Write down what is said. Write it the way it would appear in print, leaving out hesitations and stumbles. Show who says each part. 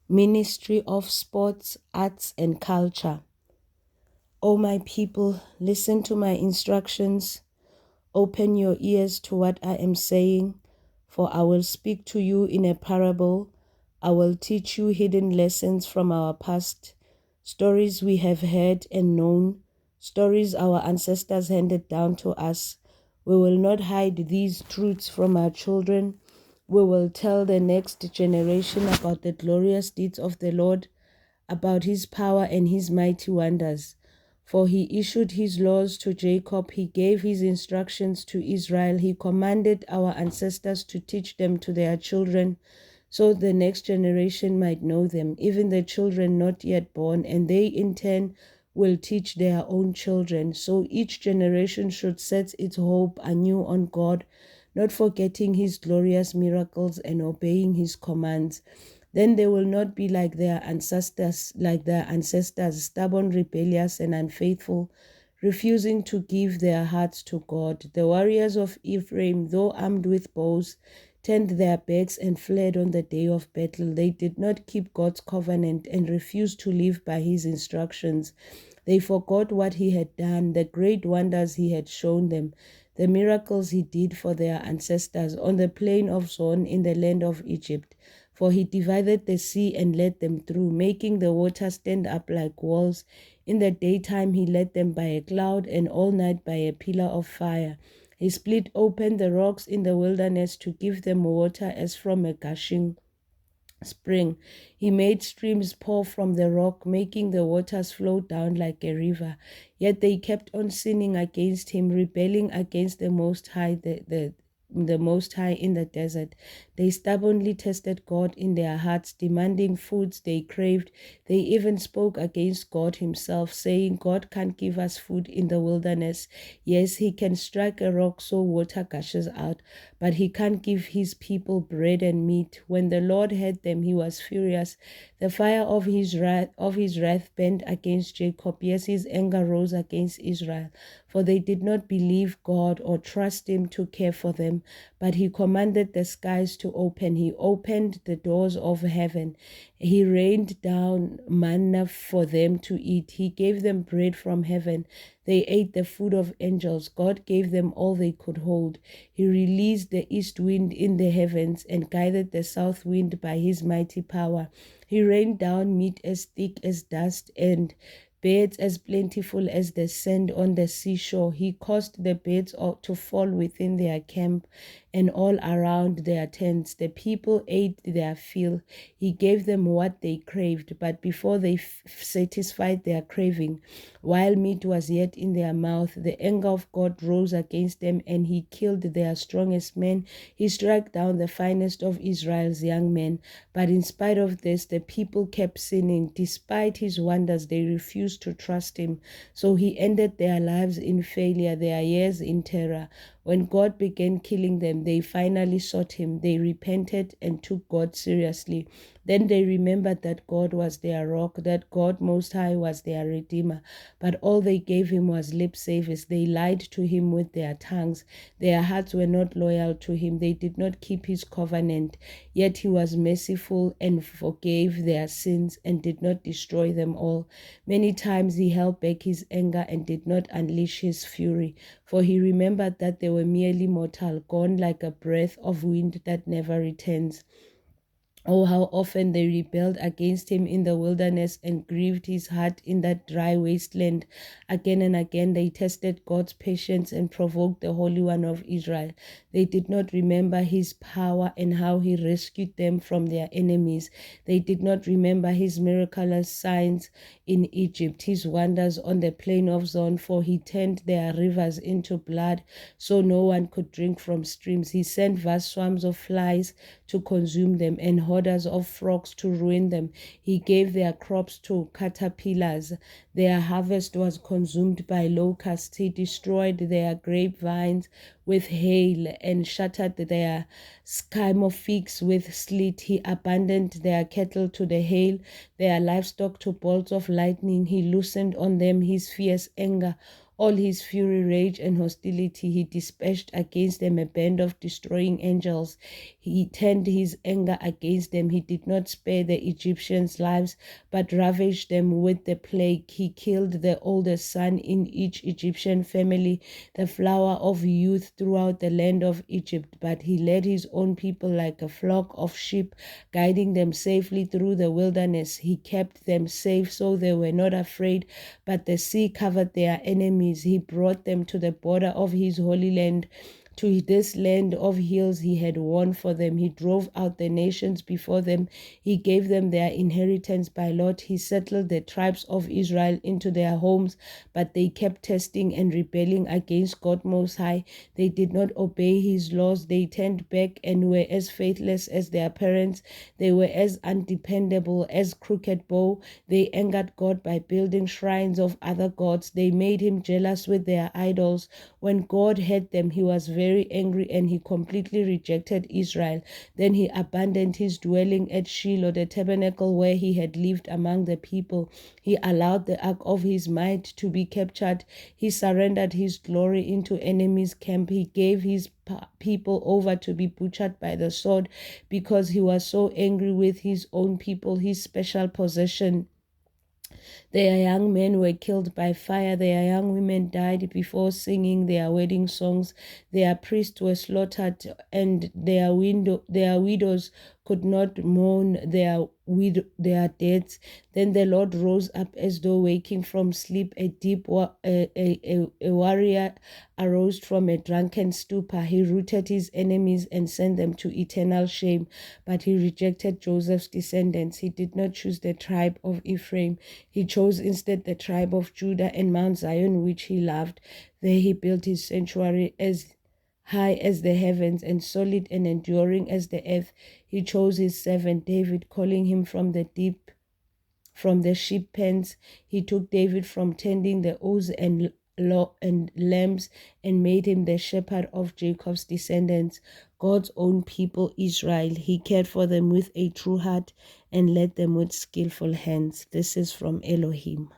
Speaker 1: Ministry of Sports, Arts and Culture. O my people, listen to my instructions. Open your ears to what I am saying, for I will speak to you in a parable. I will teach you hidden lessons from our past, stories we have heard and known, stories our ancestors handed down to us. We will not hide these truths from our children. We will tell the next generation about the glorious deeds of the Lord, about his power and his mighty wonders. For he issued his laws to Jacob, he gave his instructions to Israel, he commanded our ancestors to teach them to their children, so the next generation might know them, even the children not yet born, and they in turn will teach their own children. So each generation should set its hope anew on God, not forgetting his glorious miracles and obeying his commands. Then they will not be like their ancestors, stubborn, rebellious, and unfaithful, refusing to give their hearts to God. The warriors of Ephraim, though armed with bows, turned their backs and fled on the day of battle. They did not keep God's covenant and refused to live by his instructions. They forgot what he had done, the great wonders he had shown them, the miracles he did for their ancestors on the plain of Zon in the land of Egypt. For he divided the sea and led them through, making the water stand up like walls. In the daytime he led them by a cloud, and all night by a pillar of fire. He split open the rocks in the wilderness to give them water as from a gushing spring. He made streams pour from the rock, making the waters flow down like a river. Yet they kept on sinning against him, rebelling against the Most High, the Most High in the desert. They stubbornly tested God in their hearts, demanding foods they craved. They even spoke against God himself, saying, God can't give us food in the wilderness. Yes, he can strike a rock so water gushes out, but he can't give his people bread and meat. When the Lord heard them, he was furious. The fire of his wrath burned against Jacob. Yes, his anger rose against Israel, for they did not believe God or trust him to care for them. But he commanded the skies to open. He opened the doors of heaven. He rained down manna for them to eat. He gave them bread from heaven. They ate the food of angels. God gave them all they could hold. He released the east wind in the heavens and guided the south wind by his mighty power. He rained down meat as thick as dust and birds as plentiful as the sand on the seashore. He caused the birds to fall within their camp and all around their tents. The people ate their fill. He gave them what they craved, but before they satisfied their craving, while meat was yet in their mouth, the anger of God rose against them, and he killed their strongest men. He struck down the finest of Israel's young men. But in spite of this, the people kept sinning. Despite his wonders, they refused to trust him. So he ended their lives in failure, their years in terror. When God began killing them, they finally sought him. They repented and took God seriously. Then they remembered that God was their rock, that God Most High was their Redeemer. But all they gave him was lip service. They lied to him with their tongues. Their hearts were not loyal to him. They did not keep his covenant. Yet he was merciful and forgave their sins and did not destroy them all. Many times he held back his anger and did not unleash his fury, for he remembered that they were merely mortal, gone like a breath of wind that never returns. Oh, how often they rebelled against him in the wilderness and grieved his heart in that dry wasteland. Again and again they tested God's patience and provoked the Holy One of Israel. They did not remember his power and how he rescued them from their enemies. They did not remember his miraculous signs in Egypt, his wonders on the plain of Zon, for he turned their rivers into blood so no one could drink from streams. He sent vast swarms of flies to consume them and hordes of frogs to ruin them. He gave their crops to caterpillars. Their harvest was consumed by locusts. He destroyed their grapevines with hail and shattered their skimo figs with sleet. He abandoned their cattle to the hail, their livestock to bolts of lightning. He loosened on them his fierce anger. All his fury, rage, and hostility he dispatched against them a band of destroying angels. He turned his anger against them. He did not spare the Egyptians' lives, but ravaged them with the plague. He killed the oldest son in each Egyptian family, the flower of youth throughout the land of Egypt. But he led his own people like a flock of sheep, guiding them safely through the wilderness. He kept them safe so they were not afraid, but the sea covered their enemies. He brought them to the border of his holy land, to this land of hills he had won for them. He drove out the nations before them. He gave them their inheritance by lot. He settled the tribes of Israel into their homes, but they kept testing and rebelling against God Most High. They did not obey his laws. They turned back and were as faithless as their parents. They were as undependable as crooked bow. They angered God by building shrines of other gods. They made him jealous with their idols. When God heard them, he was very angry and he completely rejected Israel. Then he abandoned his dwelling at Shiloh, the tabernacle where he had lived among the people. He allowed the ark of his might to be captured. He surrendered his glory into enemy's camp. He gave his people over to be butchered by the sword because he was so angry with his own people, his special possession. Their young men were killed by fire. Their young women died before singing their wedding songs. Their priests were slaughtered, and their widows could not mourn their deaths. Then the Lord rose up as though waking from sleep. A warrior arose from a drunken stupor. He routed his enemies and sent them to eternal shame. But he rejected Joseph's descendants. He did not choose the tribe of Ephraim. He chose instead the tribe of Judah and Mount Zion, which he loved. There he built his sanctuary as high as the heavens and solid and enduring as the earth. He chose his servant David, calling him from the deep, from the sheep pens. He took David from tending the ewes and lambs and made him the shepherd of Jacob's descendants, God's own people Israel. He cared for them with a true heart and led them with skillful hands. This is from Elohim.